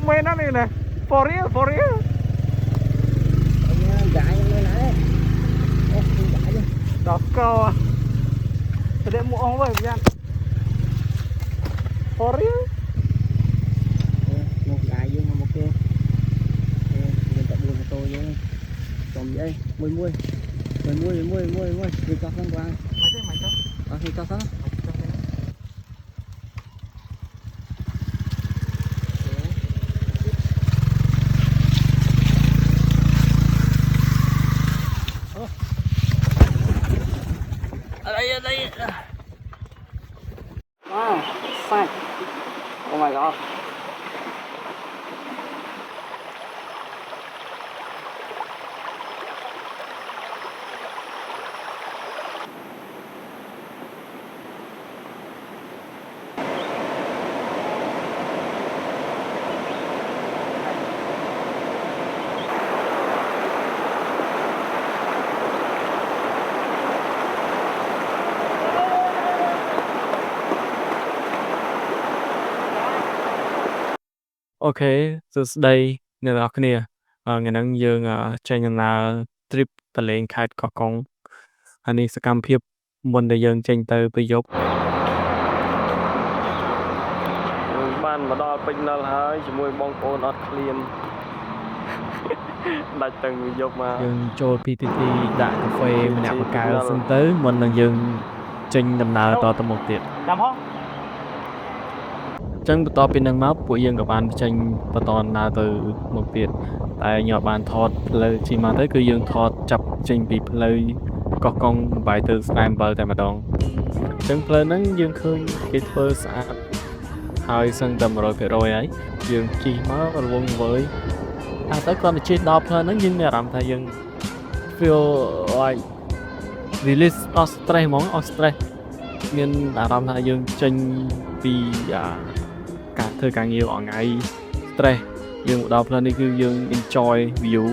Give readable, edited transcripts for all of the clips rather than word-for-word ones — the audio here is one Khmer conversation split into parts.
mấy nó này này for real gãi như này đọc câu à để mua ông vậy nha for real một gãi vô một kia mình tập buồn tôi với còn vậy mười đi cho không qua mày cho thì cho không ở đây wow fine oh my god ok từ đây người đó kia ngày nắng dương trên là trip tờ lên khai có công anh ấy sẽ cam phiệp muốn để dương trên tới bây giờ ban mà đo pin nó hơi chỉ môi bong ôn ọt clean đặt từng dục mà dương cho PTT đã cà phê mình nhạc một cái xin tới mình là dương trên đầm nào to tầm một tiệt chânต่อเป็นนังมับពួកយើងក៏បានចេញបន្តដើរទៅមុខទៀតតែញ៉ាំបានថតផ្លូវជិះមកទៅគឺយើងថតចាប់ចេញពីផ្លូវកោះកុងបាយទៅស្ដាយ7តែម្ដងអញ្ចឹងផ្លូវហ្នឹងយើងឃើញគេធ្វើស្អាតហើយសឹងតែ 100% ហើយយើងជិះមករវងវើយតែទៅគាត់ទៅជិះដល់ផ្លូវហ្នឹងយើងមានអារម្មណ៍ថាយើង feel like release of stress ហ្មង of stress មានអារម្មណ៍ថាយើងចេញពីការធ្វើការងារអងថ្ងៃ stress យើងមកដល់ផ្លូវនេះគឺយើង enjoy view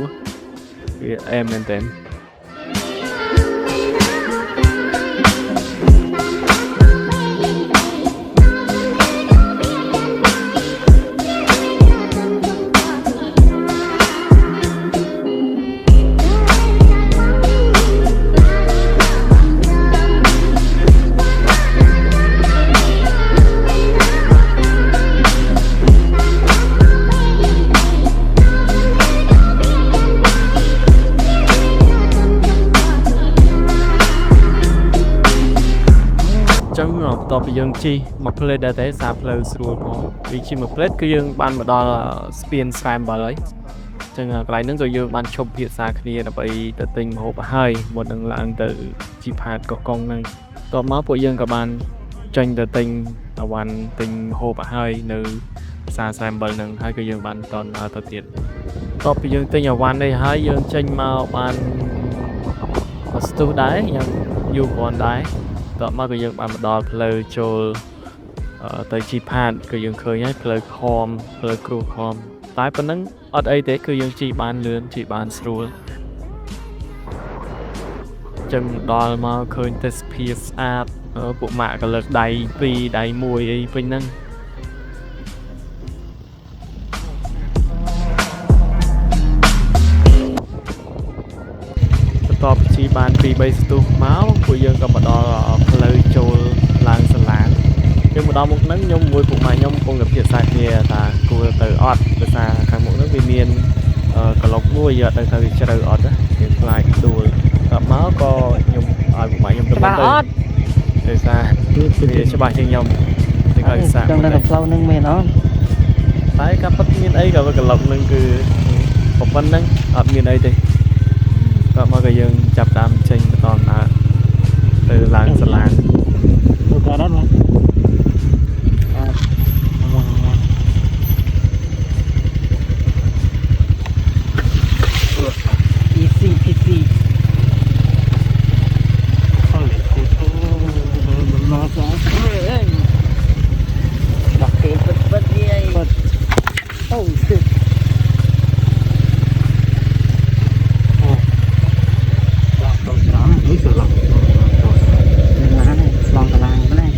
វាអែមមែនតើ តបយើងជិះមកផ្លេតដែរតែសារផ្លូវស្រួលផងវាជិះមកផ្លេតគឺយើងបានមកដល់ស្ពានស្វែម7ហើយអញ្ចឹងកន្លែងហ្នឹងក៏យើងបានឈប់ភាសាគ្នាដើម្បីទៅទិញម្ហូបហើយមុននឹងឡើងទៅជីផាតកោះកុងហ្នឹងតបមកពួកយើងក៏បានចេញទៅទិញអវ៉ាន់ទិញម្ហូបហើយនៅភាសាស្វែម7ហ្នឹងហើយក៏យើងបានតទៅទៀតតបពីយើងទិញអវ៉ាន់នេះហើយយើងចេញមកបានស្ទុះដែរយ៉ាងយូរគ្រាន់ដែរតមកក៏យើងបានមកដល់ផ្លូវចូលទៅជីផាតក៏យើងឃើញហើយផ្លូវខំផ្លូវគ្រូខំតែប៉ុណ្ណឹងអត់អីទេគឺយើងជិះបានលឿនជិះបានស្រួលចឹងដល់មកឃើញទេសភាពស្អាតពួកម៉ាក់ក៏លើកដៃ2ដៃ1អីពេញហ្នឹងបន្ទាប់ពីបាន2-3ស្ទុះមកពួកយើងក៏មកដល់ផ្លូវចូលឡើងសាលាយើងមកដល់មុខហ្នឹងខ្ញុំមួយពួកម៉ាក់ខ្ញុំកំពុងតែភាសាគ្នាថាគួរទៅអត់ភាសាខាងមុខហ្នឹងវាមានកន្លុកមួយយកទៅវាជ្រៅអត់យើងខ្លាចដួលដល់មកក៏ខ្ញុំឲ្យពួកម៉ាក់ខ្ញុំទៅច្បាស់អត់ភាសាវាច្បាស់ជាងខ្ញុំតែក៏ភាសាចឹងតែផ្លូវហ្នឹងមានអត់តែការពិតមានអីក៏វាកន្លុកហ្នឹងគឺប៉ុណ្្នឹងអត់មានអីទេដល់មកក៏យើងចាប់តាមចេញបន្តដើរទៅឡើងសាលាទៅកាន់អត់មកeasy អូយគូមកដល់ដល់គេពិតវាអូសិនេះស្លងឡងកន្លែងនេះ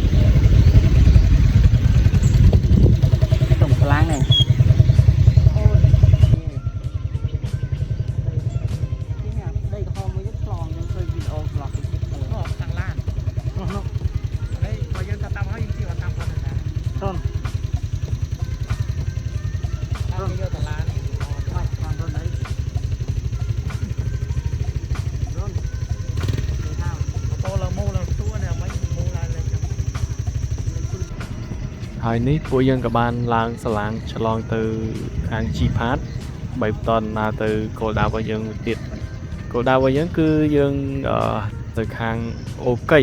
ហើយនេះពួកយើងក៏បានឡើងសាឡាងឆ្លងទៅខាង G Path បីបន្តដំណើរទៅគោលដៅរបស់យើងមួយទៀតគោលដៅរបស់យើងគឺយើងទៅខាងអូកៃ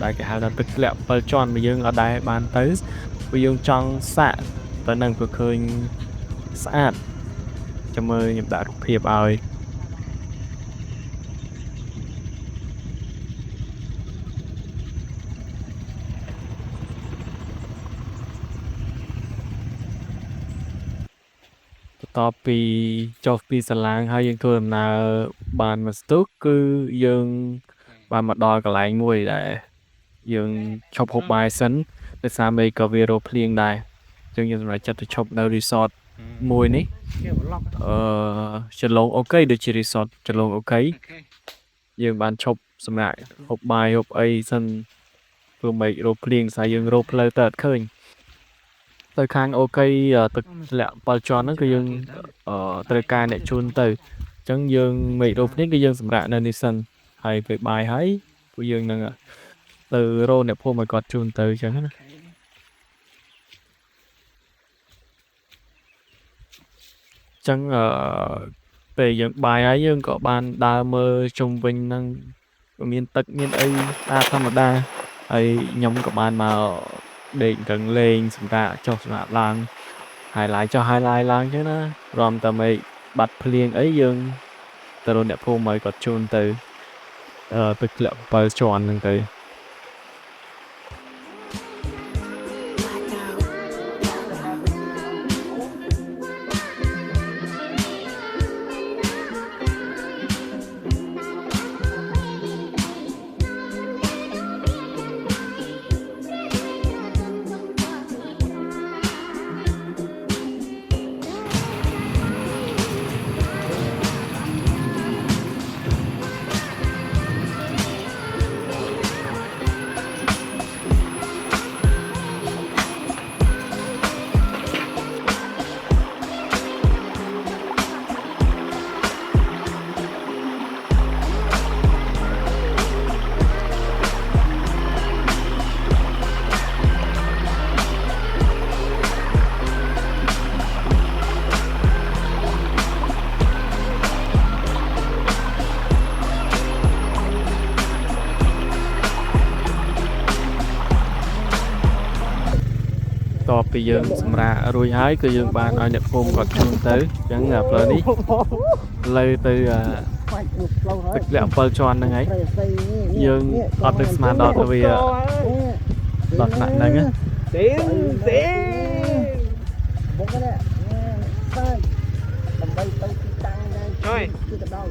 ដែលគេហៅថាទឹកធ្លាក់7ជាន់មកយើងអត់ដែរបានទៅពួកយើងចង់សាកទៅនឹងព្រោះឃើញស្អាតចាំមើលខ្ញុំដាក់រូបភាពឲ្យបន្ទាប់ពីចុះពីសាឡាងហើយយើងធ្វើដំណើរបានមកស្ទុះគឺយើងបានមកដល់កន្លែងមួយដែលយើងឈប់ហូបបាយសិនដោយសារមេក៏វារោភ្លៀងដែរអញ្ចឹងយើងសម្រេចចិត្តទៅឈប់នៅ resort មួយនេះចន្លងអូកេដូចជា resort ចន្លងអូកេយើងបានឈប់សម្រាប់ហូបបាយហូបអីសិនព្រោះមេរោភ្លៀងស្អីយើងរោផ្លូវទៅអត់ឃើញទៅខាងអូកេទឹកធ្លាក់7ជាន់ហ្នឹងគឺយើងត្រូវការអ្នកជូនទៅអញ្ចឹងយើងមេរោភ្លៀងគឺយើងសម្រាប់នៅនេះសិនហើយពេលបាយហើយពួកយើងនឹងទៅរោអ្នកភូមិឲ្យគាត់ជូនទៅអញ្ចឹងណាចឹងពេលយើងបាយហើយយើងក៏បានដើរមើលជុំវិញហ្នឹងមានទឹកមានអីតាមធម្មតាហើយខ្ញុំក៏បានមកដេកកឹងលេងសម្រាប់ចុះសម្រាប់ឡើងហើយឡាយចុះហើយឡាយឡើងចឹងណារំតែមេបាត់ភ្លៀងអីយើងទៅរកអ្នកភូមិឲ្យគាត់ជូនទៅទឹកធ្លាក់7ជាន់ហ្នឹងទៅតបពីយើងសម្រាប់រួចហើយគឺយើងបានឲ្យអ្នកភូមិគាត់ជូនទៅអញ្ចឹងផ្លូវនេះផ្លូវទៅទឹកធ្លាក់7ជាន់ហ្នឹងហើយយើងអត់នឹកស្មានដល់ទៅវាដល់ថ្នាក់ហ្នឹងទេបុកនេះសាច់ដើម្បីទៅទីតាំងដែរគឺទៅដល់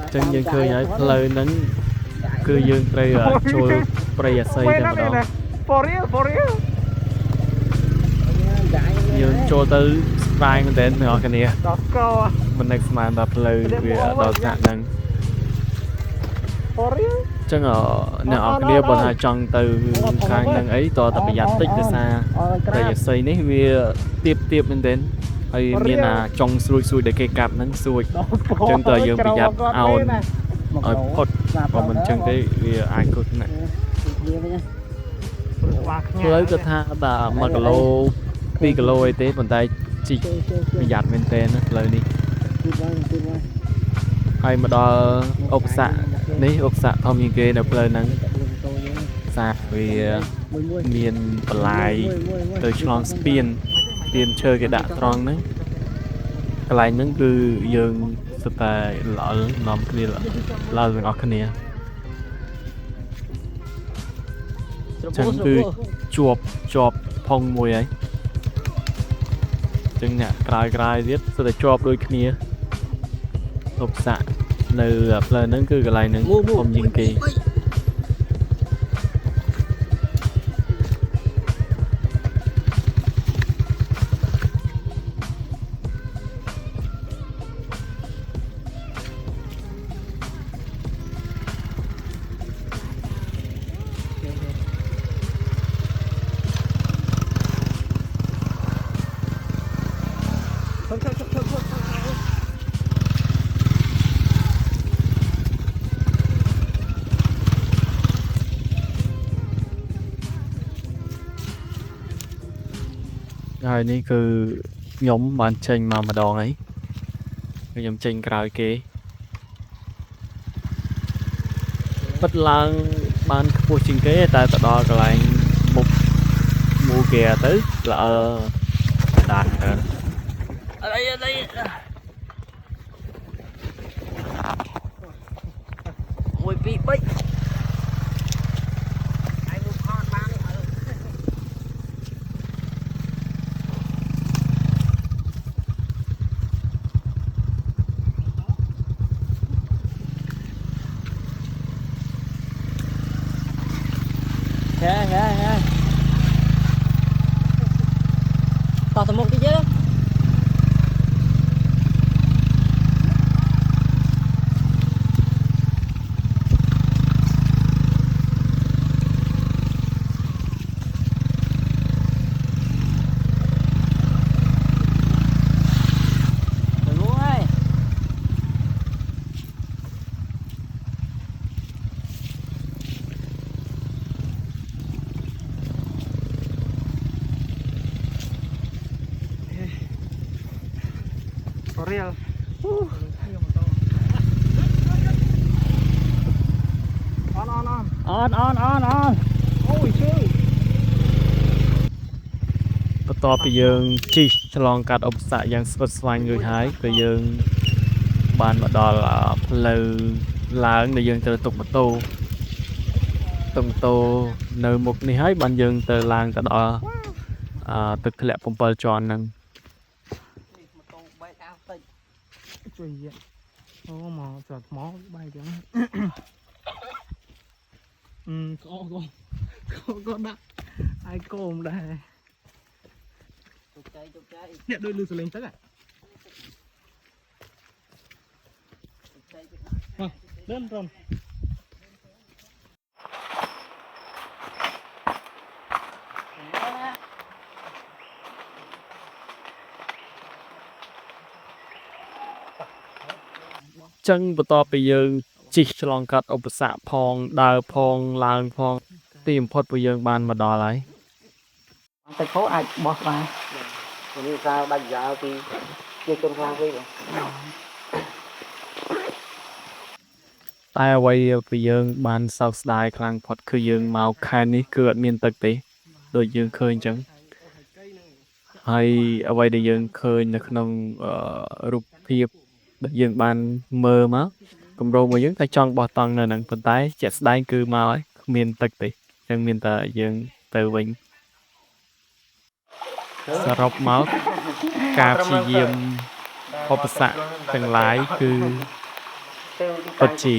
អញ្ចឹងយើងឃើញហើយផ្លូវហ្នឹងគឺយើងត្រូវចូលព្រៃអាស័យតែម្ដងfor real យើងចូលទៅស្វាយមែនតើអ្នកនរគ្នាដល់កោមិននឹកស្មានដល់ផ្លូវវាដល់ថ្នាក់ហ្នឹង for real អញ្ចឹងអ្នកនរគ្នាបើថាចង់ទៅខាងហ្នឹងអីតតែប្រយ័ត្នតិចដោយសារព្រៃអាស័យនេះវាទៀបមែនតើហើយមានចុងស្រួចដែលគេកាប់ហ្នឹងស្រួចអញ្ចឹងតើយើងប្រយ័ត្នអោនឲ្យផុតបើមិនអញ្ចឹងទេវាអាចគ្រោះថ្នាក់ផ្លូវក៏ថាតែ1គីឡូ2គីឡូអីទេប៉ុន្តែជីកប្រយ័ត្នមែនតើផ្លូវនេះហើយមកដល់អុកស័កនេះអុកស័កធំជាងគេនៅផ្លូវហ្នឹងសាវាមានបន្លាយទៅឆ្លងស្ពានឈើគេដាក់ត្រង់ហ្នឹងកន្លែងហ្នឹងគឺយើងសុទ្ធតែល្អនាំគ្នាល្អទាំងអស់គ្នាចឹងគឺជាប់ផុងមួយហើយចឹងអ្នកក្រោយទៀតសុទ្ធតែជាប់ដូចគ្នាអុកស័កនៅផ្លូវហ្នឹងគឺកន្លែងហ្នឹងធំជាងគេ ហើយនេះគឺខ្ញុំបានចេញមកម្ដងហើយខ្ញុំចេញក្រោយគេពិតឡើងបានខ្ពស់ជាងគេតែទៅដល់កន្លែងមុខមូហ្គាទៅល្អដានទៅអីមួយពីរបី Nghe. Tao tao một tí chứ. For real. On. Ôi trời. បន្ទាប់ពីយើងជិះឆ្លងកាត់ឧបសគ្គយ៉ាងស្វិតស្វាញរួចហើយក៏យើងបានមកដល់ផ្លូវឡើងដែលយើងត្រូវទុកម៉ូតូនៅមុខនេះហើយបានយើងទៅឡើងទៅដល់ទឹកធ្លាក់7ជាន់ហ្នឹង Trời ơi. Ô mà giọt máu bay tiếng. Có đã. Ai cồm đây. Chụp cháy. Nè đôi lư sờ lên tất à. Đơn rồi. ចឹងបន្ទាប់ពីយើងជិះឆ្លងកាត់ឧបសគ្គផងដើរផងឡើងផងទីបំផុតពួកយើងបានមកដល់ហើយ Tay phố ai bóp vào. Còn như sao đánh giá thì chưa cân khoang đi rồi. តែអ្វីពីយើងបានសោកស្ដាយខ្លាំងផុតគឺយើងមកខែនេះគឺអត់មានទឹកទេដូចយើងឃើញចឹងហើយអ្វីដែលយើងឃើញនៅក្នុងរូបភាពដែលយើងបានមើលមកគម្រោងរបស់យើងតែចង់បោះតង់នៅហ្នឹងប៉ុន្តែជាក់ស្ដែងគឺមកហើយគ្មានទឹកទេចឹងមានតែយើងទៅវិញ សរុបមកការព្យាយាមឧបសគ្គទាំងឡាយគឺពិតជា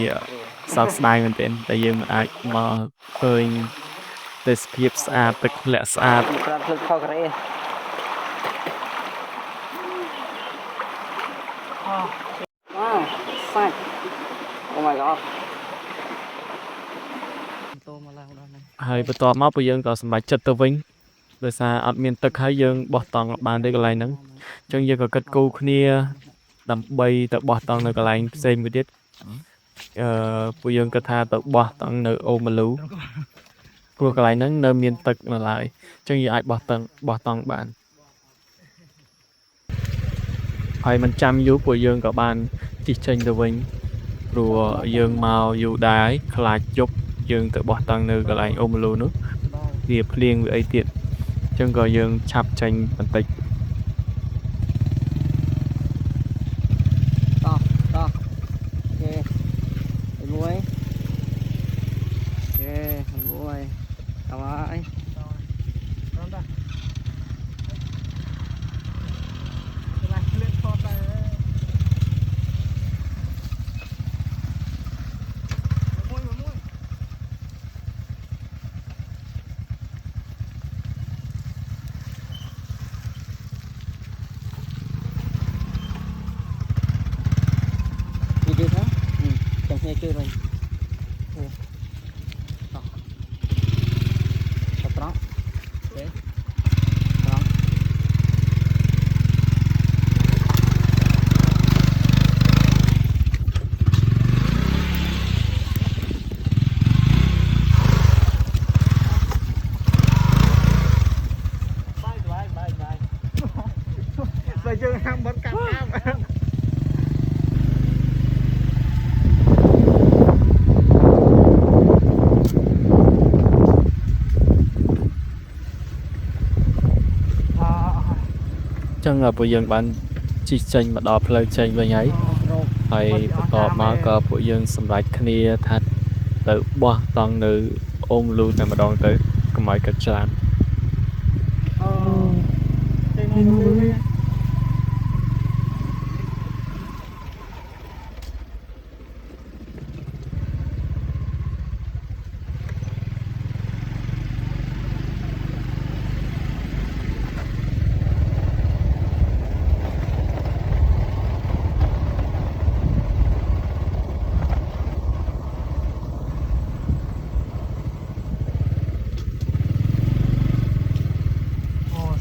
សោកស្ដាយមែនទែនតែយើងមិនអាចមកឃើញទេសភាពស្អាតទឹកធ្លាក់ស្អាត Wow, xanh. Oh my god. ហើយបន្ទាប់មកពួកយើងក៏សម្រេចចិត្តទៅវិញដោយសារអត់មានទឹកហើយយើងបោះតង់បានទេកន្លែងហ្នឹងអញ្ចឹងយើងក៏គិតគូរគ្នាដើម្បីទៅបោះតង់នៅកន្លែងផ្សេងមួយទៀតពួកយើងគិតថាទៅបោះតង់នៅអូម៉ាលូព្រោះកន្លែងហ្នឹងនៅមានទឹកនៅឡើយអញ្ចឹងយើងអាចបោះតង់បានហើយមិនចាំយូរពួកយើងក៏បានជិះចេញទៅវិញព្រោះយើងមកយូរដែរខ្លាចយប់យើងទៅបោះតង់នៅកន្លែងអូម៉ាលូនោះវាភ្លៀងវាអីទៀតអញ្ចឹងក៏យើងឆាប់ចេញបន្តិច To. Ok. Muối. Ok, muối. Cảm ơn. Chưa hả? Chẳng nghe chưa rồi. Thật đó. Ok. Đó. Bye. យើងហាំបត់កាប់កាប់ ចឹងពួកយើងបានជិះចេញមកដល់ផ្លូវចេញវិញហើយហើយបន្ទាប់មកក៏ពួកយើងសម្រេចគ្នាថាទៅបោះតង់នៅអូមលូតែម្ដងទៅកុំឲ្យកាត់ច្រើន អូ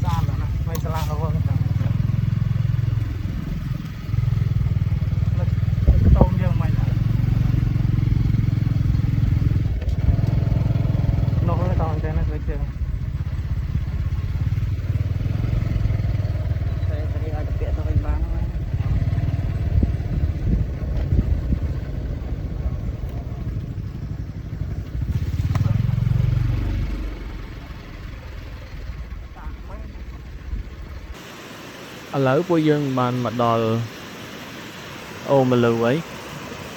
ស្អាតណាស់មិនឆ្លាស់រវល់ទៅតោមយើងមិននោះទៅតោមតែណាដូចជើង Saya tadi ada pihak tu bang bang. ឥឡូវពួកយើងបានមកដល់អូមលូហើយ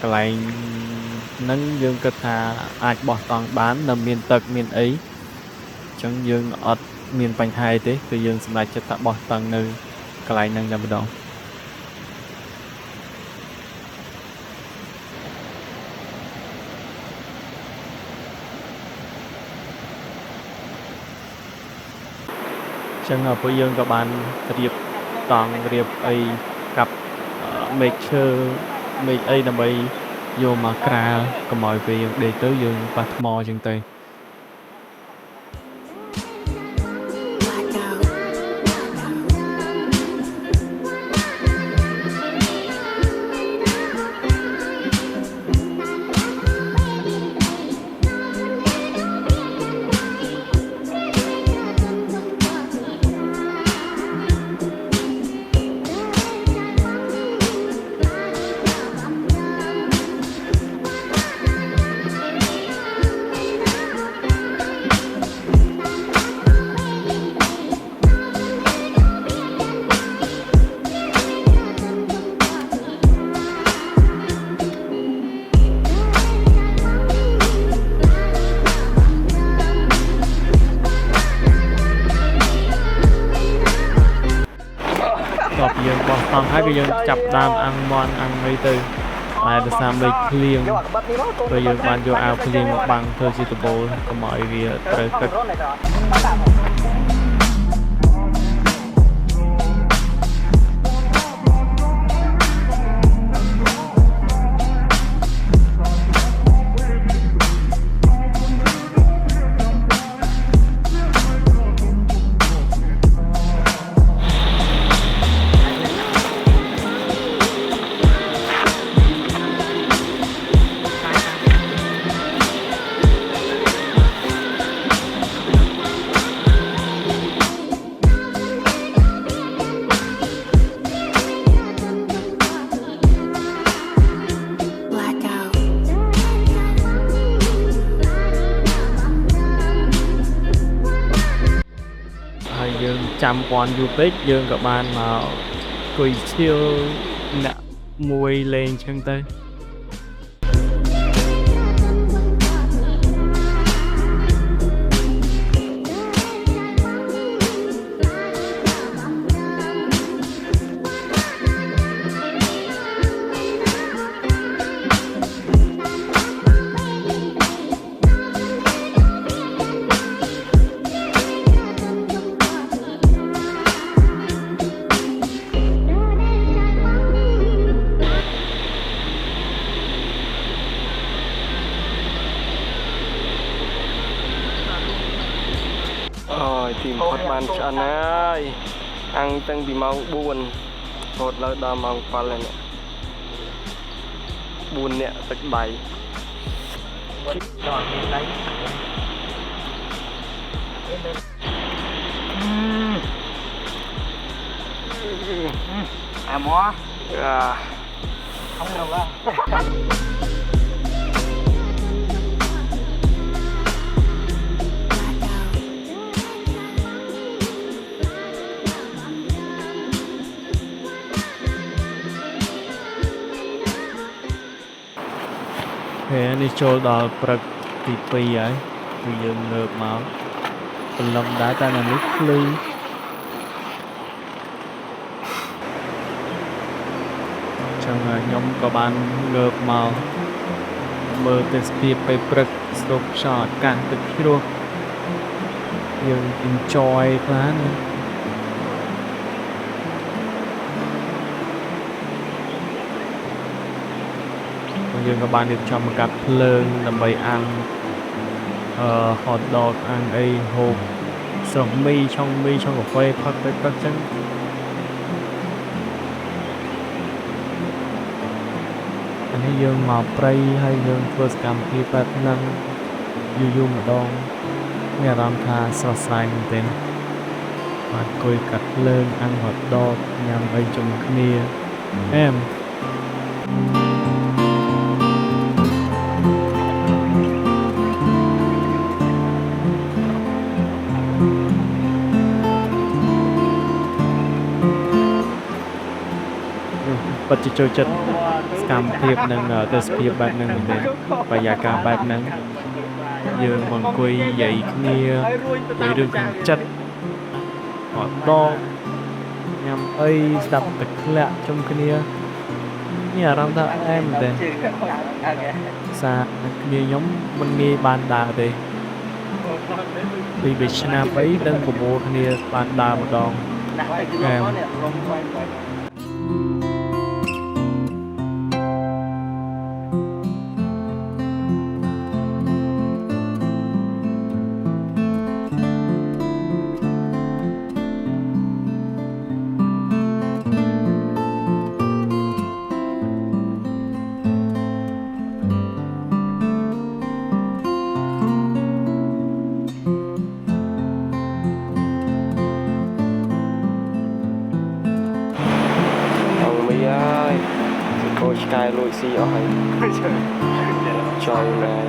កន្លែងហ្នឹងយើងគិតថាអាចបោះតង់បាននៅមានទឹកមានអីអញ្ចឹងយើងអត់មានបញ្ហាទេគឺយើងសម្រេចចិត្តថាបោះតង់នៅកន្លែងហ្នឹងតែម្ដងចឹងពួកយើងក៏បានរៀបតង់រៀបអីកាប់មេឃឈើមេឃអីដើម្បីយកមកក្រាលកុំឲ្យពេលយើងដេកទៅយើងប៉ះថ្មចឹងទៅ យើងបោះតង់ហើយគឺយើងចាប់ដើមអាំងមន់អាំងអីទៅតែដោយសារមេឃភ្លៀងពេលយើងបានយកអាវភ្លៀងមកបាំងធ្វើជាដបូលកុំឲ្យវាត្រូវទឹក យើងចាំពាន់យូរពេកយើងក៏បានមកគួយឈៀវអ្នកមួយលេងចឹងទៅ tìm hot man cho này ăn tăng bị mau buồn hột lâu đau mau qua lên nè buồn nè tật bảy đòn lấy À mò. Không được đâu. Thế nàyចូលដល់ព្រឹកទី2ហើយគឺយើងងើបមកព្រលឹមដែរតែនៅនេះភ្លឺចឹងខ្ញុំក៏បានងើបមកមើលទេសភាពពេលព្រឹកស្រូបខ្យល់អាកាសទឹកជ្រោះយើង enjoy ខ្លះណាយើងក៏បានរៀបចំមកកាត់ភ្លើងដើម្បីអាំងhot dog អាំងអីហូបស្រស់មីឆុងកាហ្វេផឹកទៅព្រឹកចឹងអានេះយើងមកព្រៃហើយយើងធ្វើសកម្មភាពបែបហ្នឹងយូរម្ដងមានអារម្មណ៍ថាស្រស់ស្រាយមែនទែនបានអង្គុយកាត់ភ្លើងអាំង hot dog ញ៉ាំអីជុំគ្នាអែមពិតជាចូលចិត្តសកម្មភាពនិងទេសភាពបែបហ្នឹងមែនទេបរិយាកាសបែបហ្នឹងយើងមកអង្គុយនិយាយគ្នានិយាយរឿងក្នុងចិត្តអត់ដកញ៉ាំអីស្ដាប់ទឹកធ្លាក់ជុំគ្នាមានអារម្មណ៍ថាអែមមែនទេសារគ្នាខ្ញុំមិនងាយបានដើរទេពី2ឆ្នាំអីដឹងប្រមូលគ្នាបានដើរម្ដងអែមCô Sky lùi xì ở hay chơi là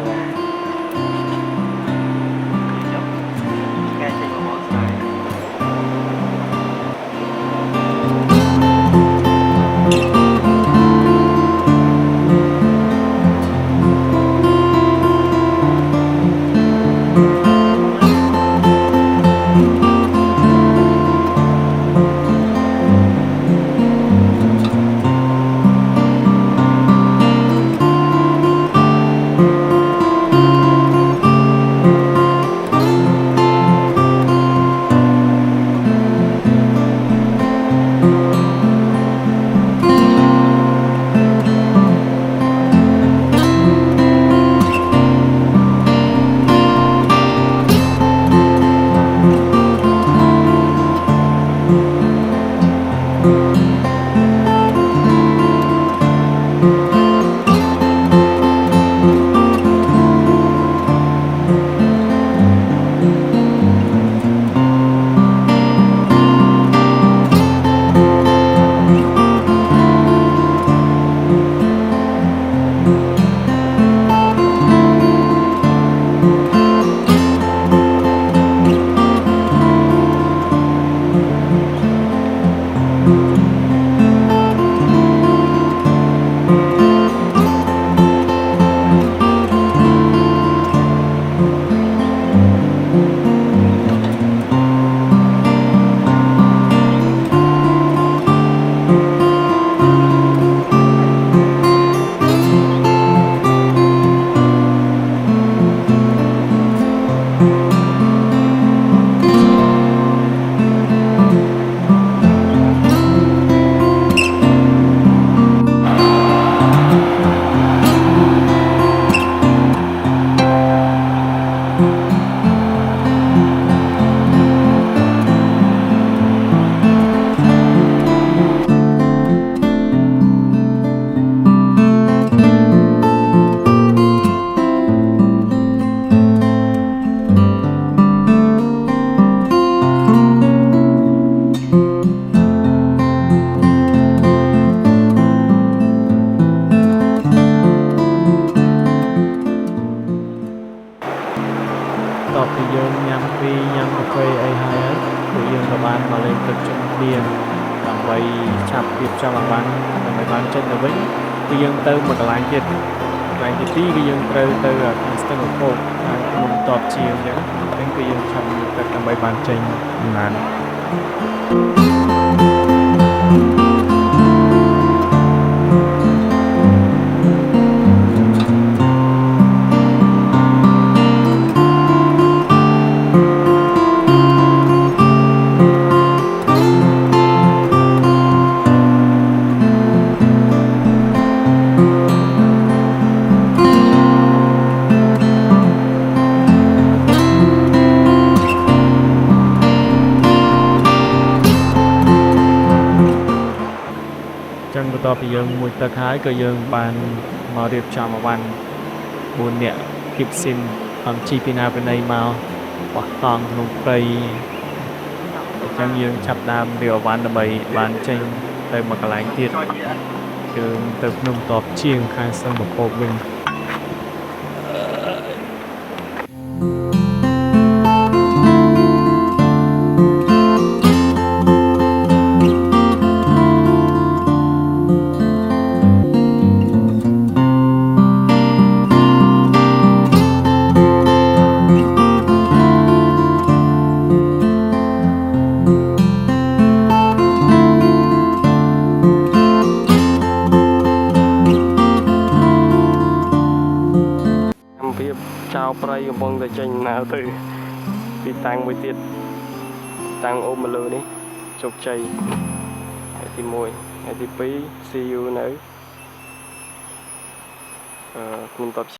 ក៏បានមកលេងទឹកជុំគ្នាដើម្បីឆាប់រៀបចំឲ្យបានដើម្បីបានចេញទៅវិញគឺយើងទៅមួយកន្លែងទៀតកន្លែងទី2គឺយើងត្រូវទៅខាងស្ទឹងរពកខាងភ្នំតបជាងអញ្ចឹងគឺយើងឆាប់រៀបទឹកដើម្បីបានចេញដំណើរ ចឹងបន្ទាប់ពីយើងមួយទឹកហើយក៏យើងបានមករៀបចំអវ៉ាន់4នាក់គីបស៊ីនអំជីពីណាពីណីមកបោះតង់ក្នុងព្រៃអញ្ចឹងយើងចាប់ដើមរៀបអវ៉ាន់ដើម្បីបានចេញទៅមួយកន្លែងទៀតយើងទៅភ្នំតបជាងខាងស្ទឹងបពកវិញ ចៅប្រៃកំពុងតែចេញដំណើរទៅពីតាំងមួយទៀតតាំងអូមមកលើនេះជោគជ័យថ្ងៃទី1ថ្ងៃទី2 see you នៅភ្នំតប